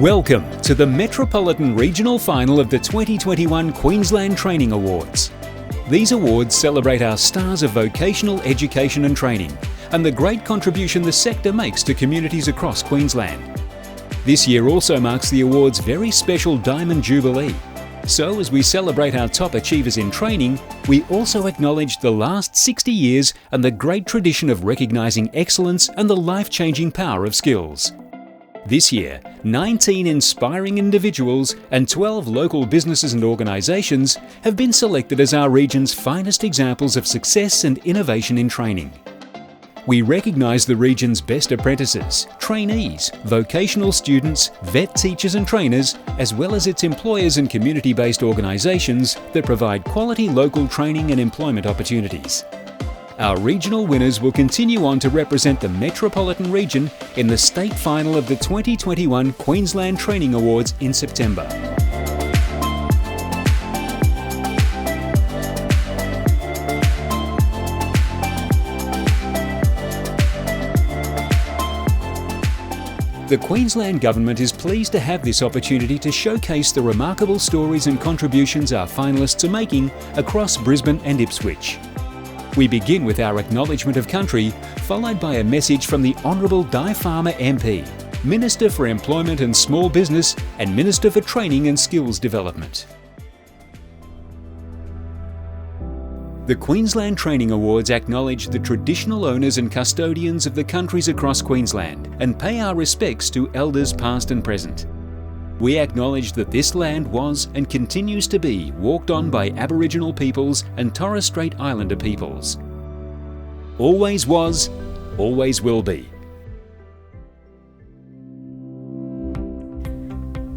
Welcome to the Metropolitan Regional Final of the 2021 Queensland Training Awards. These awards celebrate our stars of vocational education and training and the great contribution the sector makes to communities across Queensland. This year also marks the award's very special Diamond Jubilee. So as we celebrate our top achievers in training, we also acknowledge the last 60 years and the great tradition of recognising excellence and the life-changing power of skills. This year, 19 inspiring individuals and 12 local businesses and organisations have been selected as our region's finest examples of success and innovation in training. We recognise the region's best apprentices, trainees, vocational students, vet teachers and trainers, as well as its employers and community-based organisations that provide quality local training and employment opportunities. Our regional winners will continue on to represent the Metropolitan region in the state final of the 2021 Queensland Training Awards in September. The Queensland Government is pleased to have this opportunity to showcase the remarkable stories and contributions our finalists are making across Brisbane and Ipswich. We begin with our acknowledgement of country, followed by a message from the Honourable Di Farmer MP, Minister for Employment and Small Business and Minister for Training and Skills Development. The Queensland Training Awards acknowledge the traditional owners and custodians of the countries across Queensland and pay our respects to elders past and present. We acknowledge that this land was and continues to be walked on by Aboriginal peoples and Torres Strait Islander peoples. Always was, always will be.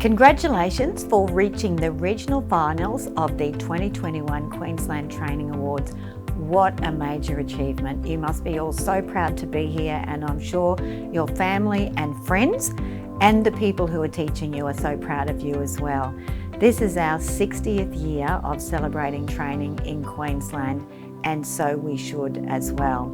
Congratulations for reaching the regional finals of the 2021 Queensland Training Awards. What a major achievement. You must be all so proud to be here, and I'm sure your family and friends and the people who are teaching you are so proud of you as well. This is our 60th year of celebrating training in Queensland, and so we should as well.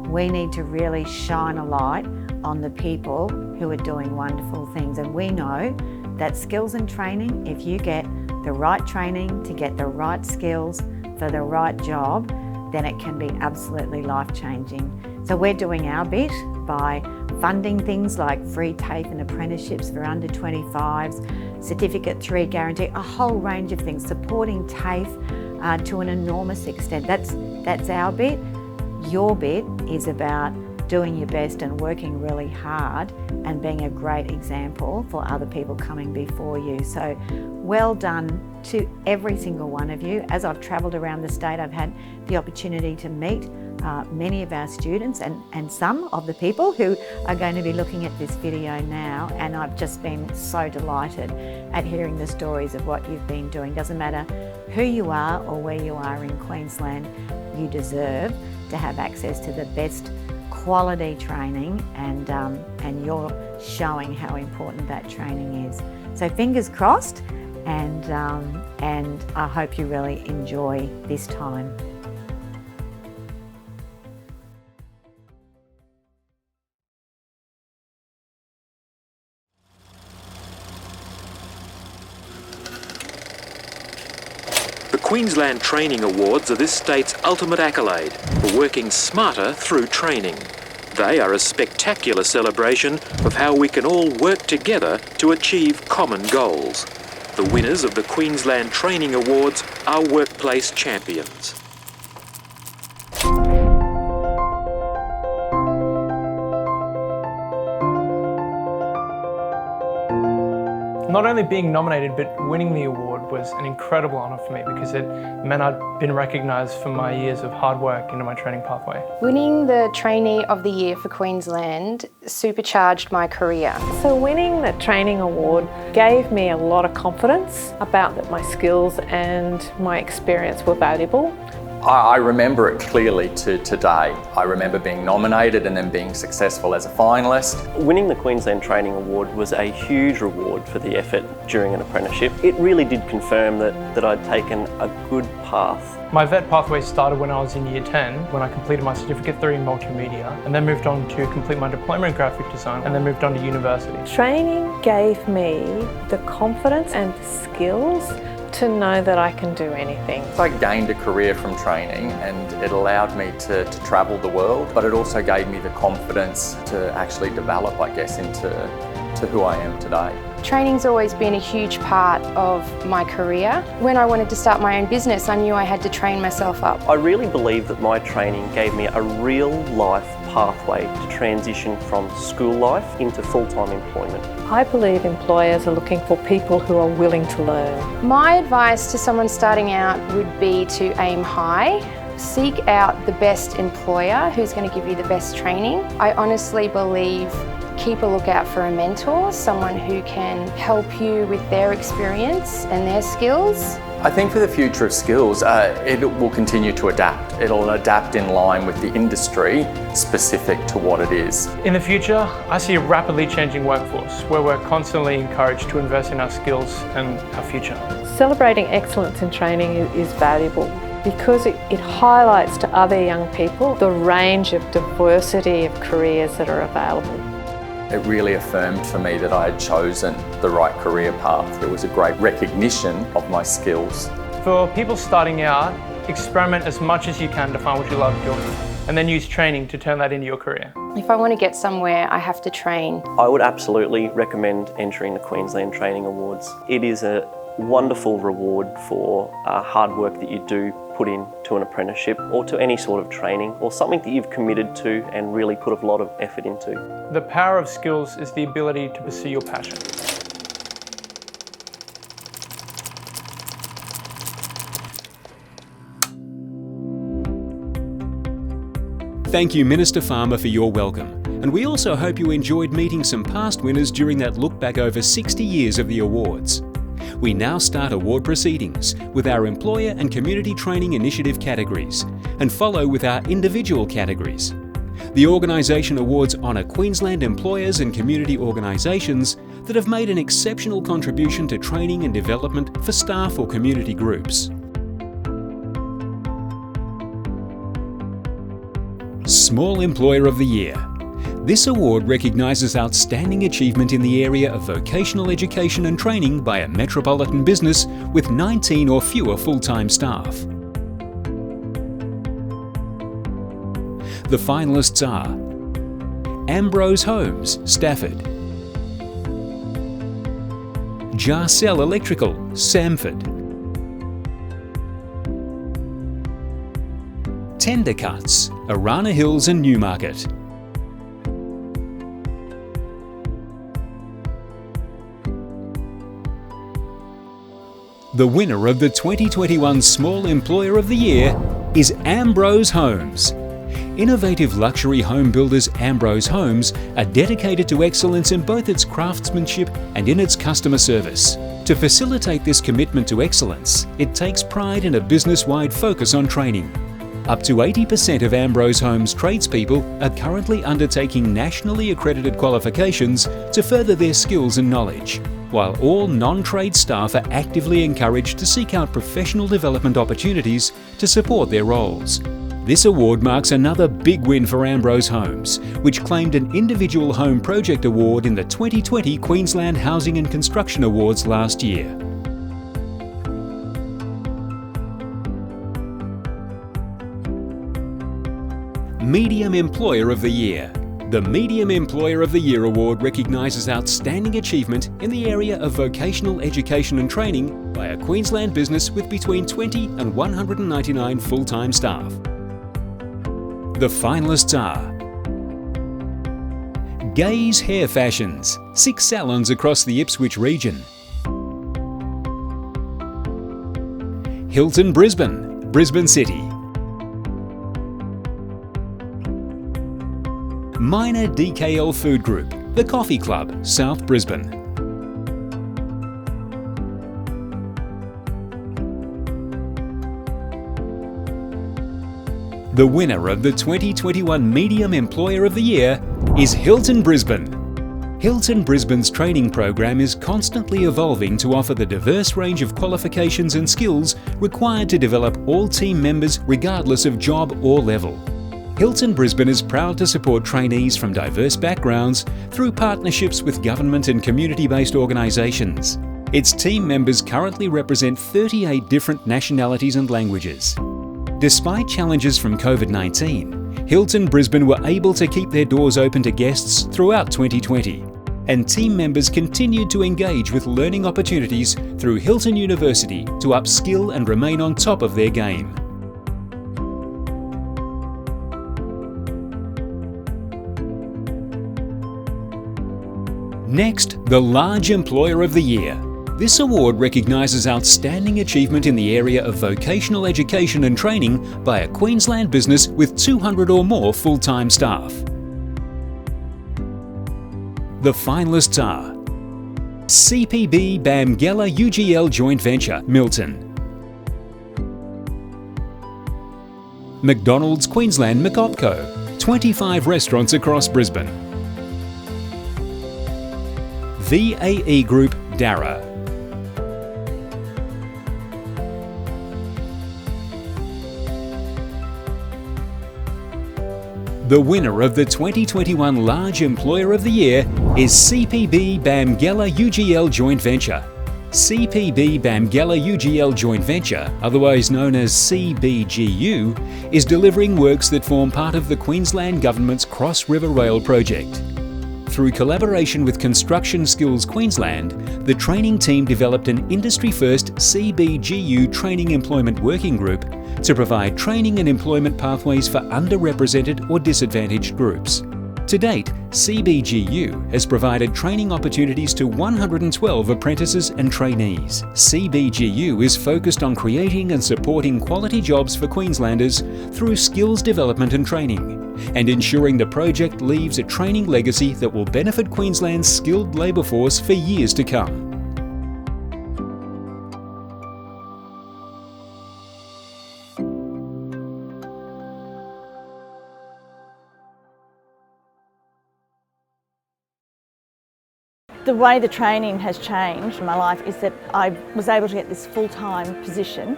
We need to really shine a light on the people who are doing wonderful things, and we know that skills and training, if you get the right training to get the right skills for the right job, then it can be absolutely life-changing. So we're doing our bit by funding things like free TAFE and apprenticeships for under 25s, Certificate 3 guarantee, a whole range of things, supporting TAFE to an enormous extent. That's our bit. Your bit is about doing your best and working really hard and being a great example for other people coming before you. So well done to every single one of you. As I've travelled around the state, I've had the opportunity to meet many of our students and some of the people who are going to be looking at this video now, and I've just been so delighted at hearing the stories of what you've been doing. Doesn't matter who you are or where you are in Queensland, you deserve to have access to the best quality training, and you're showing how important that training is. So fingers crossed, and I hope you really enjoy this time. The Queensland Training Awards are this state's ultimate accolade for working smarter through training. They are a spectacular celebration of how we can all work together to achieve common goals. The winners of the Queensland Training Awards are workplace champions. Not only being nominated, but winning the award was an incredible honour for me because it meant I'd been recognised for my years of hard work into my training pathway. Winning the Trainee of the Year for Queensland supercharged my career. So winning the training award gave me a lot of confidence about that my skills and my experience were valuable. I remember it clearly to today. I remember being nominated and then being successful as a finalist. Winning the Queensland Training Award was a huge reward for the effort during an apprenticeship. It really did confirm that I'd taken a good path. My vet pathway started when I was in Year 10, when I completed my Certificate 3 in Multimedia, and then moved on to complete my diploma in graphic design, and then moved on to university. Training gave me the confidence and the skills to know that I can do anything. I gained a career from training and it allowed me to travel the world, but it also gave me the confidence to actually develop, I guess, into who I am today. Training's always been a huge part of my career. When I wanted to start my own business, I knew I had to train myself up. I really believe that my training gave me a real life pathway to transition from school life into full-time employment. I believe employers are looking for people who are willing to learn. My advice to someone starting out would be to aim high. Seek out the best employer who's going to give you the best training. I honestly believe keep a lookout for a mentor, someone who can help you with their experience and their skills. I think for the future of skills, it will continue to adapt. It'll adapt in line with the industry specific to what it is. In the future, I see a rapidly changing workforce where we're constantly encouraged to invest in our skills and our future. Celebrating excellence in training is valuable because it highlights to other young people the range of diversity of careers that are available. It really affirmed for me that I had chosen the right career path. There was a great recognition of my skills. For people starting out, experiment as much as you can to find what you love doing, and then use training to turn that into your career. If I want to get somewhere, I have to train. I would absolutely recommend entering the Queensland Training Awards. It is a wonderful reward for hard work that you do put into an apprenticeship or to any sort of training or something that you've committed to and really put a lot of effort into. The power of skills is the ability to pursue your passion. Thank you, Minister Farmer, for your welcome. And we also hope you enjoyed meeting some past winners during that look back over 60 years of the awards. We now start award proceedings with our Employer and Community Training Initiative categories and follow with our individual categories. The organisation awards honour Queensland employers and community organisations that have made an exceptional contribution to training and development for staff or community groups. Small Employer of the Year. This award recognises outstanding achievement in the area of vocational education and training by a metropolitan business with 19 or fewer full-time staff. The finalists are Ambrose Homes, Stafford; Jarcell Electrical, Samford; Tender Cuts, Arana Hills and Newmarket; The winner of the 2021 Small Employer of the Year is Ambrose Homes. Innovative luxury home builders Ambrose Homes are dedicated to excellence in both its craftsmanship and in its customer service. To facilitate this commitment to excellence, it takes pride in a business-wide focus on training. Up to 80% of Ambrose Homes tradespeople are currently undertaking nationally accredited qualifications to further their skills and knowledge, while all non-trade staff are actively encouraged to seek out professional development opportunities to support their roles. This award marks another big win for Ambrose Homes, which claimed an Individual Home Project Award in the 2020 Queensland Housing and Construction Awards last year. Medium Employer of the Year. The Medium Employer of the Year Award recognises outstanding achievement in the area of vocational education and training by a Queensland business with between 20 and 199 full-time staff. The finalists are Gaze Hair Fashions, 6 salons across the Ipswich region; Hilton Brisbane, Brisbane City; Minor DKL Food Group, The Coffee Club, South Brisbane; The winner of the 2021 Medium Employer of the Year is Hilton Brisbane. Hilton Brisbane's training program is constantly evolving to offer the diverse range of qualifications and skills required to develop all team members regardless of job or level. Hilton Brisbane is proud to support trainees from diverse backgrounds through partnerships with government and community-based organisations. Its team members currently represent 38 different nationalities and languages. Despite challenges from COVID-19, Hilton Brisbane were able to keep their doors open to guests throughout 2020, and team members continued to engage with learning opportunities through Hilton University to upskill and remain on top of their game. Next, the Large Employer of the Year. This award recognises outstanding achievement in the area of vocational education and training by a Queensland business with 200 or more full-time staff. The finalists are CPB Bamgella UGL Joint Venture, Milton; McDonald's Queensland McOpco, 25 restaurants across Brisbane; VAE Group, Darra; The winner of the 2021 Large Employer of the Year is CPB Bamgella UGL Joint Venture. CPB Bamgella UGL Joint Venture, otherwise known as CBGU, is delivering works that form part of the Queensland Government's Cross River Rail project. Through collaboration with Construction Skills Queensland, the training team developed an industry-first CBGU Training Employment Working Group to provide training and employment pathways for underrepresented or disadvantaged groups. To date, CBGU has provided training opportunities to 112 apprentices and trainees. CBGU is focused on creating and supporting quality jobs for Queenslanders through skills development and training, and ensuring the project leaves a training legacy that will benefit Queensland's skilled labour force for years to come. The way the training has changed in my life is that I was able to get this full-time position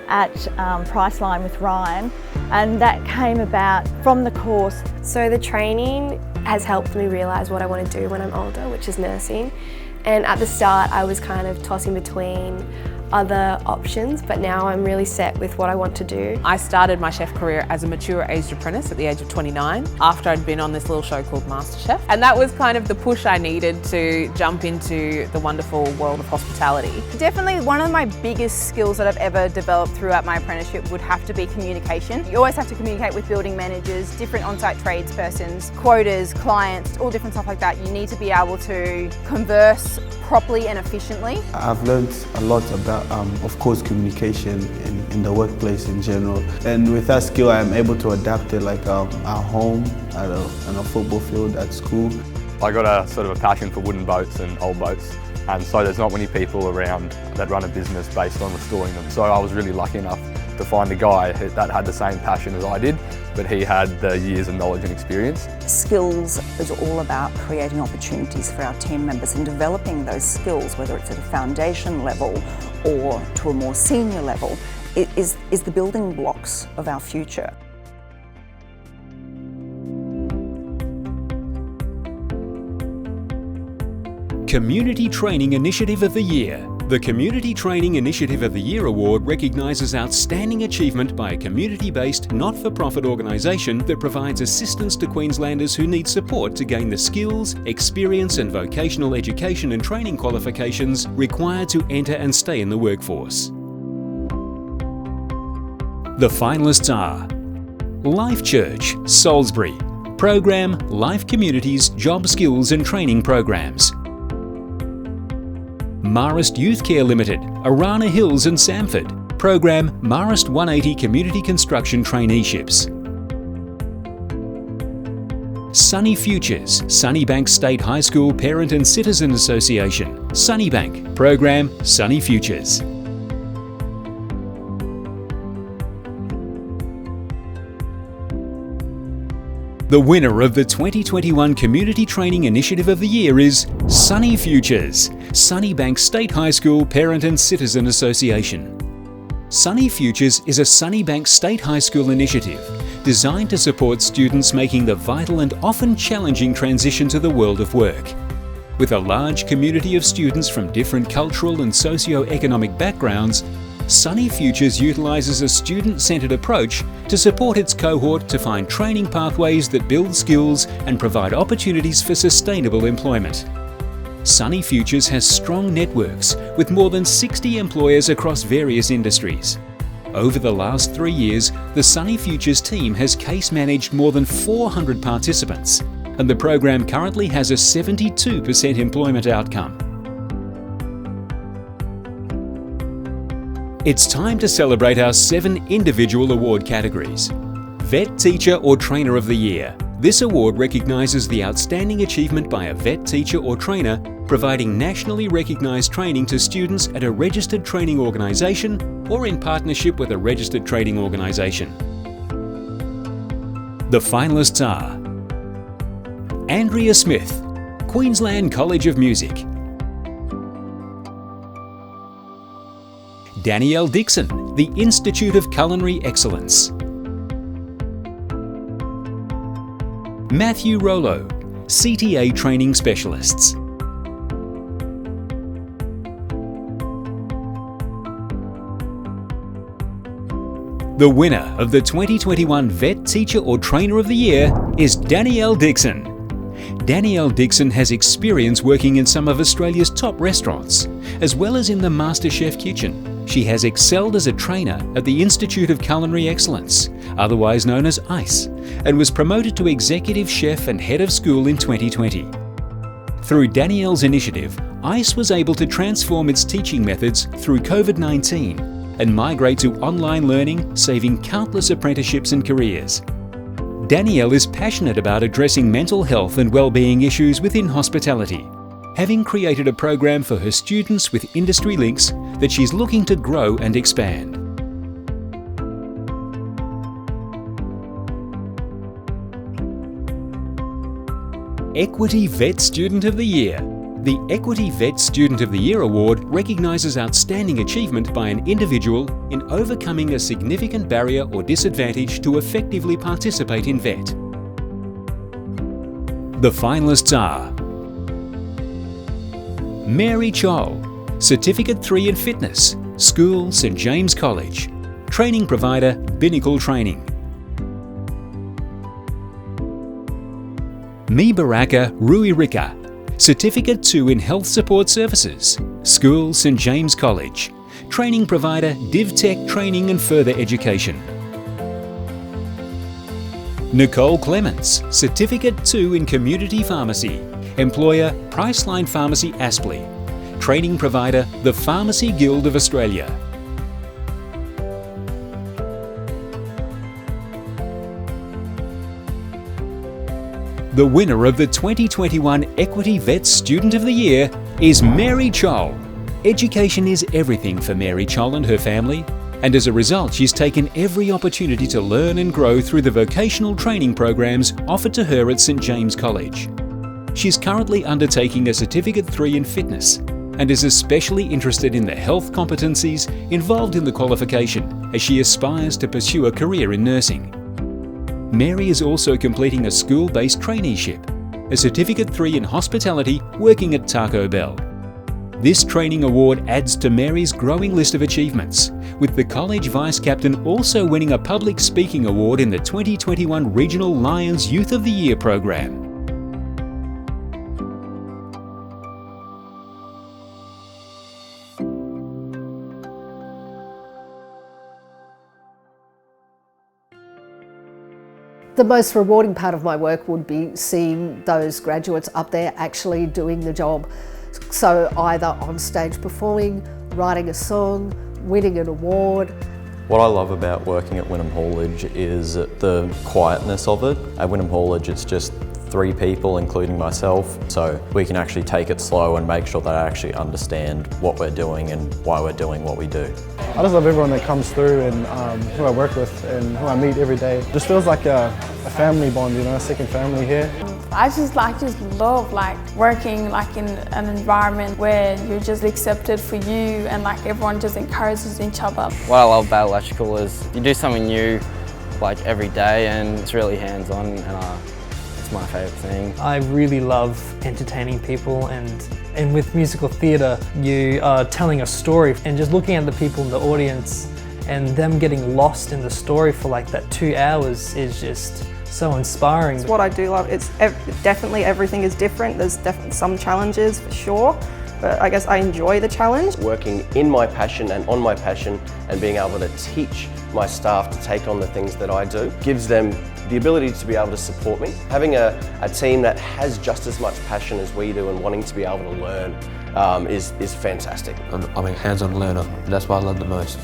at Priceline with Ryan, and that came about from the course. So the training has helped me realise what I want to do when I'm older, which is nursing. And at the start I was kind of tossing between other options, but now I'm really set with what I want to do. I started my chef career as a mature aged apprentice at the age of 29 after I'd been on this little show called MasterChef, and that was kind of the push I needed to jump into the wonderful world of hospitality. Definitely one of my biggest skills that I've ever developed throughout my apprenticeship would have to be communication. You always have to communicate with building managers, different on-site tradespersons, quotas, clients, all different stuff like that. You need to be able to converse properly and efficiently. I've learned a lot about, of course, communication in the workplace in general. And with that skill, I'm able to adapt it like at home, on a football field, at school. I got a sort of a passion for wooden boats and old boats, and so there's not many people around that run a business based on restoring them. So I was really lucky enough to find a guy that had the same passion as I did, but he had the years of knowledge and experience. Skills is all about creating opportunities for our team members and developing those skills, whether it's at a foundation level or to a more senior level. It is the building blocks of our future. Community Training Initiative of the Year. The Community Training Initiative of the Year Award recognises outstanding achievement by a community-based, not-for-profit organisation that provides assistance to Queenslanders who need support to gain the skills, experience and vocational education and training qualifications required to enter and stay in the workforce. The finalists are Life Church, Salisbury. Program Life Communities Job Skills and Training Programs. Marist Youth Care Limited, Arana Hills and Samford. Program Marist 180 Community Construction Traineeships. Sunny Futures, Sunnybank State High School Parent and Citizen Association. Sunnybank. Program Sunny Futures. The winner of the 2021 Community Training Initiative of the Year is Sunny Futures, Sunnybank State High School Parent and Citizen Association. Sunny Futures is a Sunnybank State High School initiative designed to support students making the vital and often challenging transition to the world of work. With a large community of students from different cultural and socio-economic backgrounds, Sunny Futures utilises a student-centred approach to support its cohort to find training pathways that build skills and provide opportunities for sustainable employment. Sunny Futures has strong networks with more than 60 employers across various industries. Over the last 3 years, the Sunny Futures team has case managed more than 400 participants, and the program currently has a 72% employment outcome. It's time to celebrate our 7 individual award categories. Vet Teacher or Trainer of the Year. This award recognises the outstanding achievement by a vet teacher or trainer providing nationally recognised training to students at a registered training organisation or in partnership with a registered training organisation. The finalists are Andrea Smith, Queensland College of Music; Danielle Dixon, the Institute of Culinary Excellence; Matthew Rollo, CTA Training Specialists; The winner of the 2021 Vet Teacher or Trainer of the Year is Danielle Dixon. Danielle Dixon has experience working in some of Australia's top restaurants, as well as in the MasterChef kitchen. She has excelled as a trainer at the Institute of Culinary Excellence, otherwise known as ICE, and was promoted to Executive Chef and Head of School in 2020. Through Danielle's initiative, ICE was able to transform its teaching methods through COVID-19 and migrate to online learning, saving countless apprenticeships and careers. Danielle is passionate about addressing mental health and well-being issues within hospitality, having created a program for her students with industry links that she's looking to grow and expand. Equity Vet Student of the Year. The Equity Vet Student of the Year Award recognises outstanding achievement by an individual in overcoming a significant barrier or disadvantage to effectively participate in VET. The finalists are Mary Chol, Certificate 3 in Fitness, School St James College, Training Provider Binnacle Training; Mi Baraka Rui Rika, Certificate 2 in Health Support Services, School St James College, Training Provider DivTech Training and Further Education; Nicole Clements, Certificate 2 in Community Pharmacy, Employer Priceline Pharmacy Aspley, Training Provider the Pharmacy Guild of Australia. The winner of the 2021 Equity Vet Student of the Year is Mary Chol. Education is everything for Mary Chol and her family, and as a result she's taken every opportunity to learn and grow through the vocational training programs offered to her at St James College. She's currently undertaking a Certificate 3 in Fitness and is especially interested in the health competencies involved in the qualification as she aspires to pursue a career in nursing. Mary is also completing a school-based traineeship, a Certificate 3 in Hospitality working at Taco Bell. This training award adds to Mary's growing list of achievements, with the college vice captain also winning a public speaking award in the 2021 Regional Lions Youth of the Year program. The most rewarding part of my work would be seeing those graduates up there actually doing the job. So either on stage performing, writing a song, winning an award. What I love about working at Wynnum Haulage is the quietness of it. At Wynnum Haulage it's just 3 people, including myself, so we can actually take it slow and make sure that I actually understand what we're doing and why we're doing what we do. I just love everyone that comes through and who I work with and who I meet every day. It just feels like a family bond, you know, a second family here. I just love working in an environment where you're just accepted for you and everyone just encourages each other. What I love about electrical is you do something new every day, and it's really hands-on, and it's my favourite thing. I really love entertaining people, and with musical theatre you are telling a story, and just looking at the people in the audience and them getting lost in the story for that 2 hours is just so inspiring. It's what I do love. It's definitely everything is different. There's definitely some challenges for sure, but I guess I enjoy the challenge. Working in my passion and on my passion and being able to teach my staff to take on the things that I do gives them the ability to be able to support me. Having a team that has just as much passion as we do and wanting to be able to learn is fantastic. I'm a hands-on learner. That's what I love the most.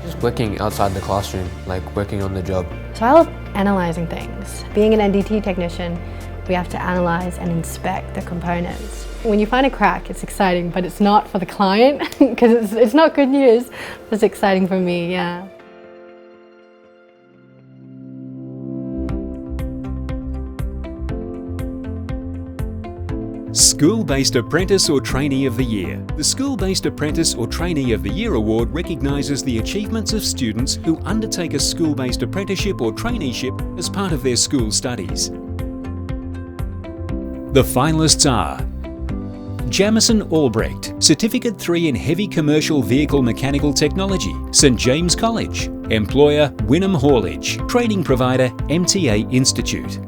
Just working outside the classroom, working on the job. So I love analysing things. Being an NDT technician, we have to analyse and inspect the components. When you find a crack, it's exciting, but it's not for the client because it's not good news. It's exciting for me, yeah. School-Based Apprentice or Trainee of the Year. The School-Based Apprentice or Trainee of the Year Award recognises the achievements of students who undertake a school-based apprenticeship or traineeship as part of their school studies. The finalists are Jamison Albrecht, Certificate 3 in Heavy Commercial Vehicle Mechanical Technology, St James College. Employer, Wynnum Haulage. Training provider, MTA Institute.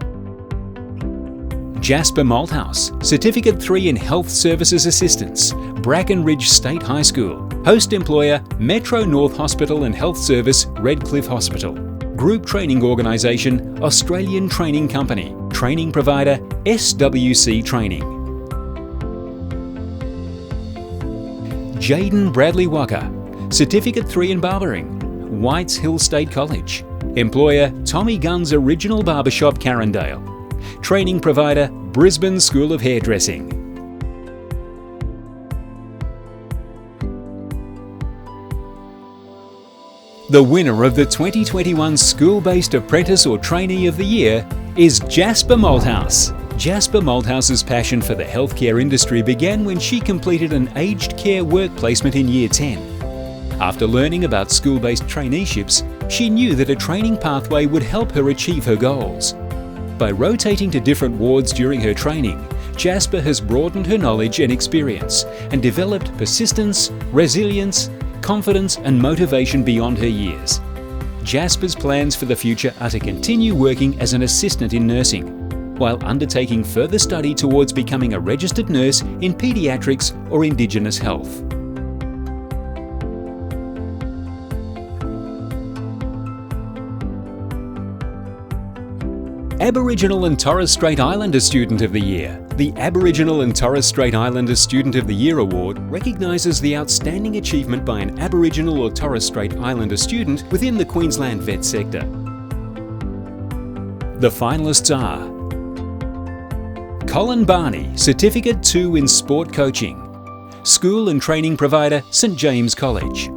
Jasper Malthouse, Certificate 3 in Health Services Assistance, Brackenridge State High School. Host employer, Metro North Hospital and Health Service, Redcliffe Hospital. Group training organisation, Australian Training Company. Training provider, SWC Training. Jaden Bradley Walker, Certificate 3 in Barbering, Whites Hill State College. Employer, Tommy Gunn's Original Barbershop, Carindale. Training provider, Brisbane School of Hairdressing. The winner of the 2021 School-Based Apprentice or Trainee of the Year is Jasper Malthouse. Jasper Malthouse's passion for the healthcare industry began when she completed an aged care work placement in Year 10. After learning about school-based traineeships, she knew that a training pathway would help her achieve her goals. By rotating to different wards during her training, Jasper has broadened her knowledge and experience and developed persistence, resilience, confidence and motivation beyond her years. Jasper's plans for the future are to continue working as an assistant in nursing, while undertaking further study towards becoming a registered nurse in paediatrics or Indigenous health. Aboriginal and Torres Strait Islander Student of the Year. The Aboriginal and Torres Strait Islander Student of the Year Award recognises the outstanding achievement by an Aboriginal or Torres Strait Islander student within the Queensland vet sector. The finalists are Colin Barney, Certificate 2 in Sport Coaching. School and training provider, St James College.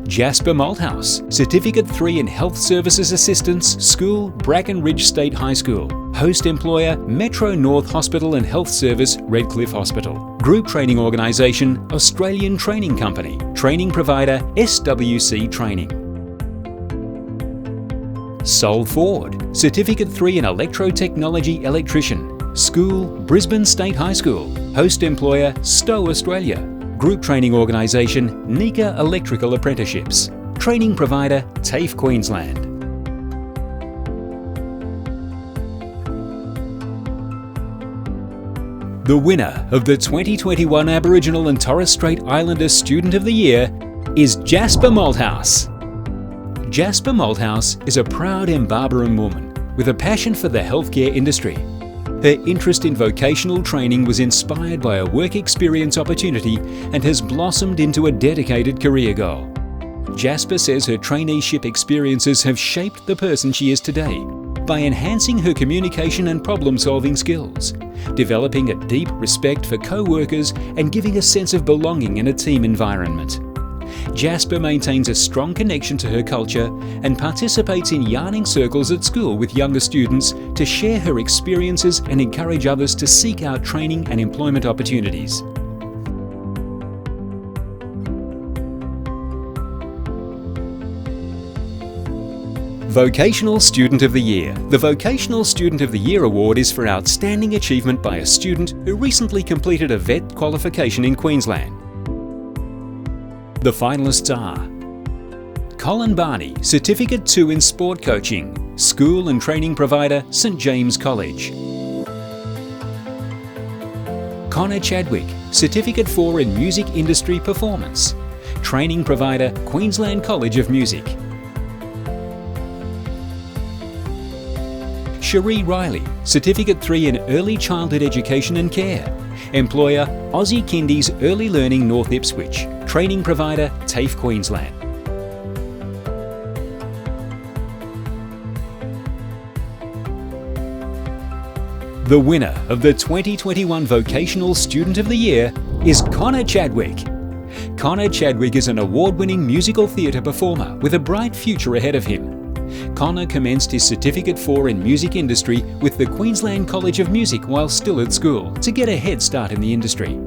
Jasper Malthouse, Certificate 3 in Health Services Assistance, School, Brackenridge State High School. Host employer, Metro North Hospital and Health Service, Redcliffe Hospital. Group training organisation, Australian Training Company. Training provider, SWC Training. Sol Ford, Certificate 3 in Electrotechnology Electrician. School, Brisbane State High School. Host employer, Stowe Australia. Group training organisation, Nika Electrical Apprenticeships. Training provider, TAFE Queensland. The winner of the 2021 Aboriginal and Torres Strait Islander Student of the Year is Jasper Malthouse. Jasper Malthouse is a proud Mbarbaram woman with a passion for the healthcare industry. Her interest in vocational training was inspired by a work experience opportunity and has blossomed into a dedicated career goal. Jasper says her traineeship experiences have shaped the person she is today, by enhancing her communication and problem-solving skills, developing a deep respect for co-workers and giving a sense of belonging in a team environment. Jasper maintains a strong connection to her culture and participates in yarning circles at school with younger students to share her experiences and encourage others to seek out training and employment opportunities. Vocational Student of the Year. The Vocational Student of the Year Award is for outstanding achievement by a student who recently completed a VET qualification in Queensland. The finalists are Colin Barney, Certificate 2 in Sport Coaching, School and Training Provider, St James College. Connor Chadwick, Certificate 4 in Music Industry Performance, Training Provider, Queensland College of Music. Cherie Riley, Certificate 3 in Early Childhood Education and Care, Employer, Aussie Kindies Early Learning North Ipswich, Training Provider, TAFE Queensland. The winner of the 2021 Vocational Student of the Year is Connor Chadwick. Connor Chadwick is an award-winning musical theatre performer with a bright future ahead of him. Connor commenced his Certificate 4 in Music Industry with the Queensland College of Music while still at school to get a head start in the industry.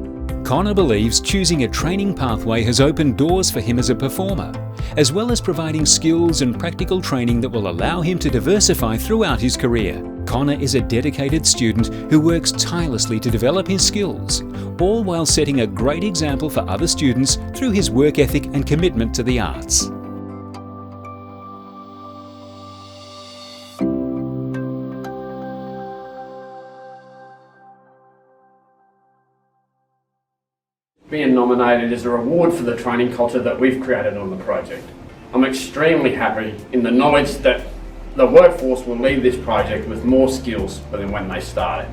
Connor believes choosing a training pathway has opened doors for him as a performer, as well as providing skills and practical training that will allow him to diversify throughout his career. Connor is a dedicated student who works tirelessly to develop his skills, all while setting a great example for other students through his work ethic and commitment to the arts. Being nominated is a reward for the training culture that we've created on the project. I'm extremely happy in the knowledge that the workforce will leave this project with more skills than when they started.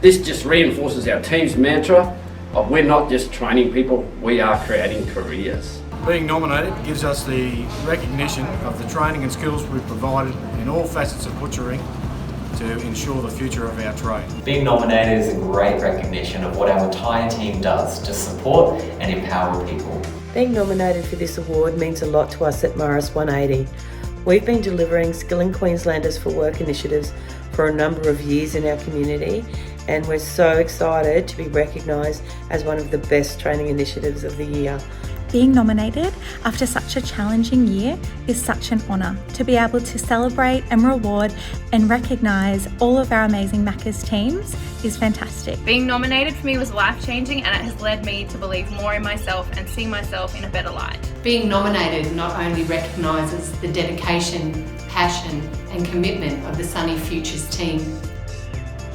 This just reinforces our team's mantra of we're not just training people, we are creating careers. Being nominated gives us the recognition of the training and skills we've provided in all facets of butchering to ensure the future of our trade. Being nominated is a great recognition of what our entire team does to support and empower people. Being nominated for this award means a lot to us at Morris 180. We've been delivering Skilling Queenslanders for Work initiatives for a number of years in our community, and we're so excited to be recognised as one of the best training initiatives of the year. Being nominated after such a challenging year is such an honour. To be able to celebrate and reward and recognise all of our amazing Macca's teams is fantastic. Being nominated for me was life-changing, and it has led me to believe more in myself and see myself in a better light. Being nominated not only recognises the dedication, passion and commitment of the Sunny Futures team.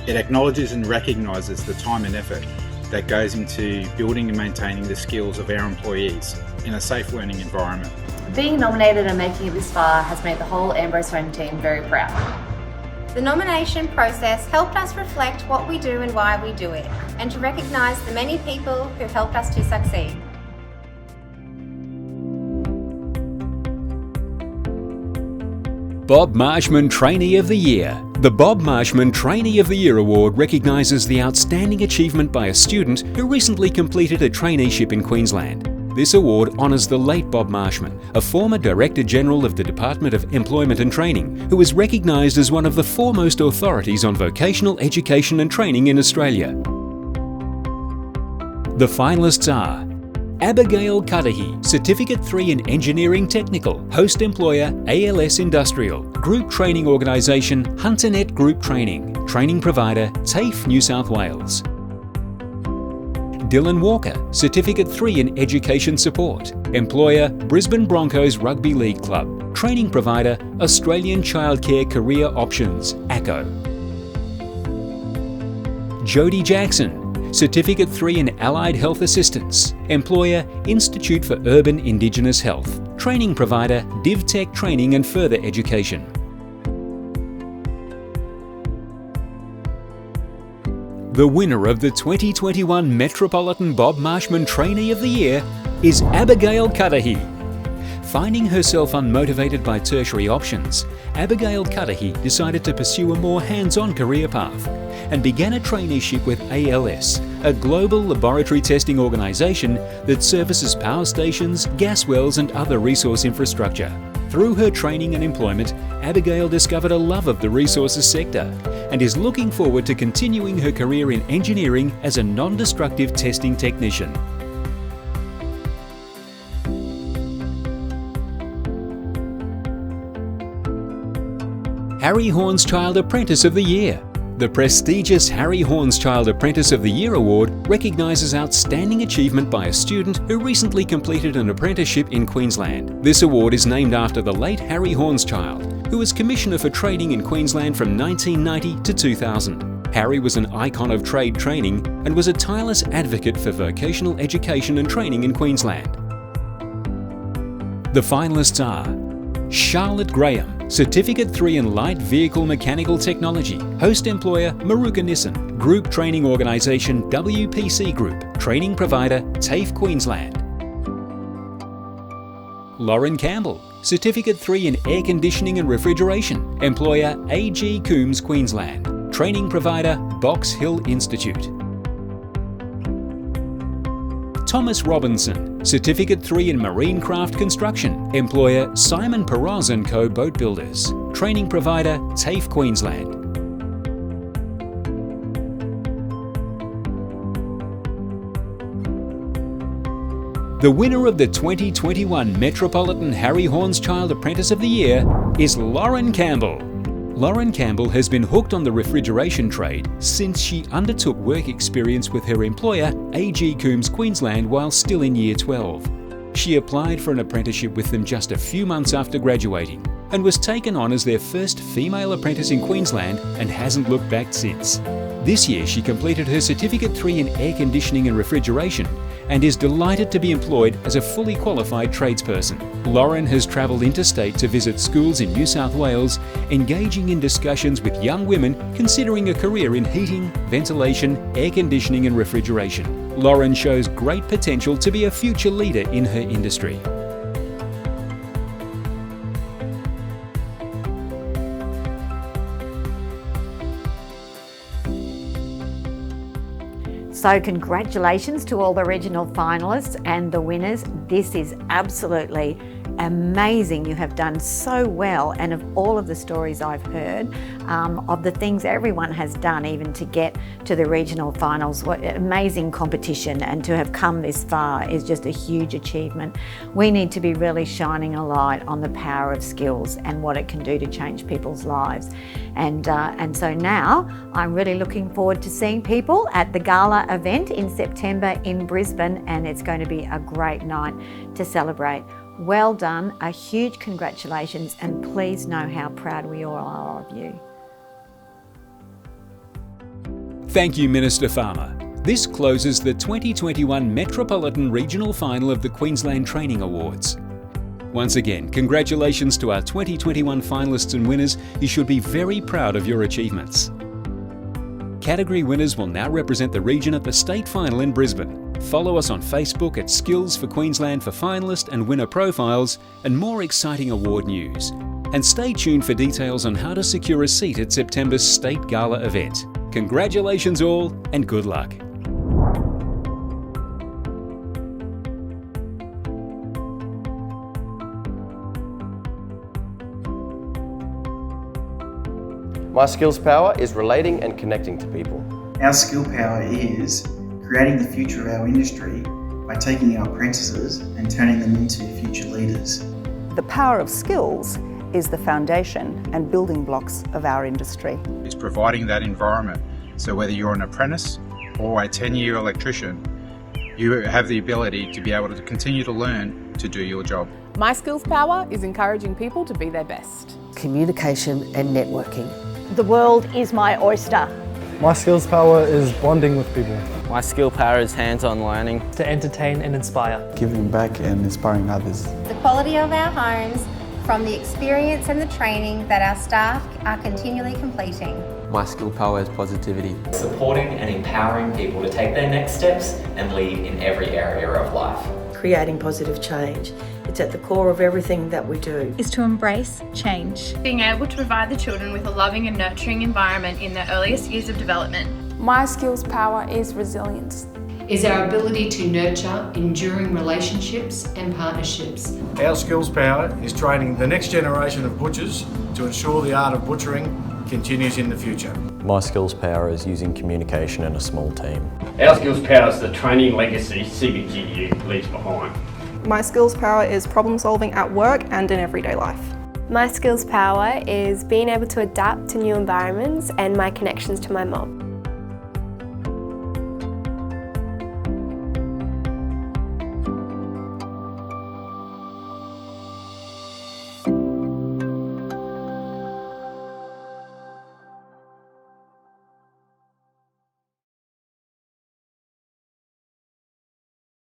It acknowledges and recognises the time and effort that goes into building and maintaining the skills of our employees in a safe learning environment. Being nominated and making it this far has made the whole Ambrose home team very proud. The nomination process helped us reflect what we do and why we do it, and to recognise the many people who've helped us to succeed. Bob Marshman Trainee of the Year. The Bob Marshman Trainee of the Year Award recognises the outstanding achievement by a student who recently completed a traineeship in Queensland. This award honours the late Bob Marshman, a former Director General of the Department of Employment and Training, who is recognised as one of the foremost authorities on vocational education and training in Australia. The finalists are Abigail Cudahy, Certificate 3 in Engineering Technical, Host Employer, ALS Industrial, Group Training Organisation, Hunternet Group Training, Training Provider, TAFE New South Wales. Dylan Walker, Certificate 3 in Education Support, Employer, Brisbane Broncos Rugby League Club, Training Provider, Australian Childcare Career Options, ACO. Jodie Jackson, Certificate 3 in Allied Health Assistance, Employer, Institute for Urban Indigenous Health, Training Provider, DivTech Training and Further Education. The winner of the 2021 Metropolitan Bob Marshman Trainee of the Year is Abigail Cudahy. Finding herself unmotivated by tertiary options, Abigail Cudahy decided to pursue a more hands-on career path and began a traineeship with ALS, a global laboratory testing organisation that services power stations, gas wells and other resource infrastructure. Through her training and employment, Abigail discovered a love of the resources sector and is looking forward to continuing her career in engineering as a non-destructive testing technician. Harry Hornschild Apprentice of the Year. The prestigious Harry Hornschild Apprentice of the Year Award recognises outstanding achievement by a student who recently completed an apprenticeship in Queensland. This award is named after the late Harry Hornschild, who was Commissioner for Trading in Queensland from 1990 to 2000. Harry was an icon of trade training and was a tireless advocate for vocational education and training in Queensland. The finalists are Charlotte Graham, Certificate 3 in Light Vehicle Mechanical Technology, Host Employer Maruka Nissan, Group Training Organisation WPC Group, Training Provider TAFE Queensland. Lauren Campbell, Certificate 3 in Air Conditioning and Refrigeration, Employer AG Coombs Queensland, Training Provider Box Hill Institute. Thomas Robinson, Certificate 3 in Marine Craft Construction, Employer Simon Peraz & Co Boat Builders, Training Provider TAFE Queensland. The winner of the 2021 Metropolitan Harry Hornschild Apprentice of the Year is Lauren Campbell. Lauren Campbell has been hooked on the refrigeration trade since she undertook work experience with her employer AG Coombs Queensland while still in Year 12. She applied for an apprenticeship with them just a few months after graduating and was taken on as their first female apprentice in Queensland and hasn't looked back since. This year she completed her Certificate 3 in Air Conditioning and Refrigeration and is delighted to be employed as a fully qualified tradesperson. Lauren has travelled interstate to visit schools in New South Wales, engaging in discussions with young women considering a career in heating, ventilation, air conditioning and refrigeration. Lauren shows great potential to be a future leader in her industry. So congratulations to all the regional finalists and the winners. This is absolutely amazing. You have done so well, and of all of the stories I've heard, of the things everyone has done even to get to the regional finals, what amazing competition, and to have come this far is just a huge achievement. We need to be really shining a light on the power of skills and what it can do to change people's lives. And so now I'm really looking forward to seeing people at the gala event in September in Brisbane, and it's going to be a great night to celebrate. Well done, a huge congratulations, and please know how proud we all are of you. Thank you, Minister Farmer. This closes the 2021 Metropolitan Regional Final of the Queensland Training Awards. Once again, congratulations to our 2021 finalists and winners. You should be very proud of your achievements. Category winners will now represent the region at the state final in Brisbane. Follow us on Facebook at Skills for Queensland for finalist and winner profiles and more exciting award news. And stay tuned for details on how to secure a seat at September's State Gala event. Congratulations all and good luck. My skills power is relating and connecting to people. Our skill power is creating the future of our industry by taking our apprentices and turning them into future leaders. The power of skills is the foundation and building blocks of our industry. It's providing that environment, so whether you're an apprentice or a 10-year electrician, you have the ability to be able to continue to learn to do your job. My skills power is encouraging people to be their best. Communication and networking. The world is my oyster. My skills power is bonding with people. My skill power is hands-on learning. To entertain and inspire. Giving back and inspiring others. The quality of our homes from the experience and the training that our staff are continually completing. My skill power is positivity. Supporting and empowering people to take their next steps and lead in every area of life. Creating positive change It's at the core of everything that we do. Is to embrace change. Being able to provide the children with a loving and nurturing environment in their earliest years of development. My skills power is resilience. Is our ability to nurture enduring relationships and partnerships. Our skills power is training the next generation of butchers to ensure the art of butchering continues in the future. My skills power is using communication in a small team. Our skills power is the training legacy CBGU leaves behind. My skills power is problem solving at work and in everyday life. My skills power is being able to adapt to new environments and my connections to my mob.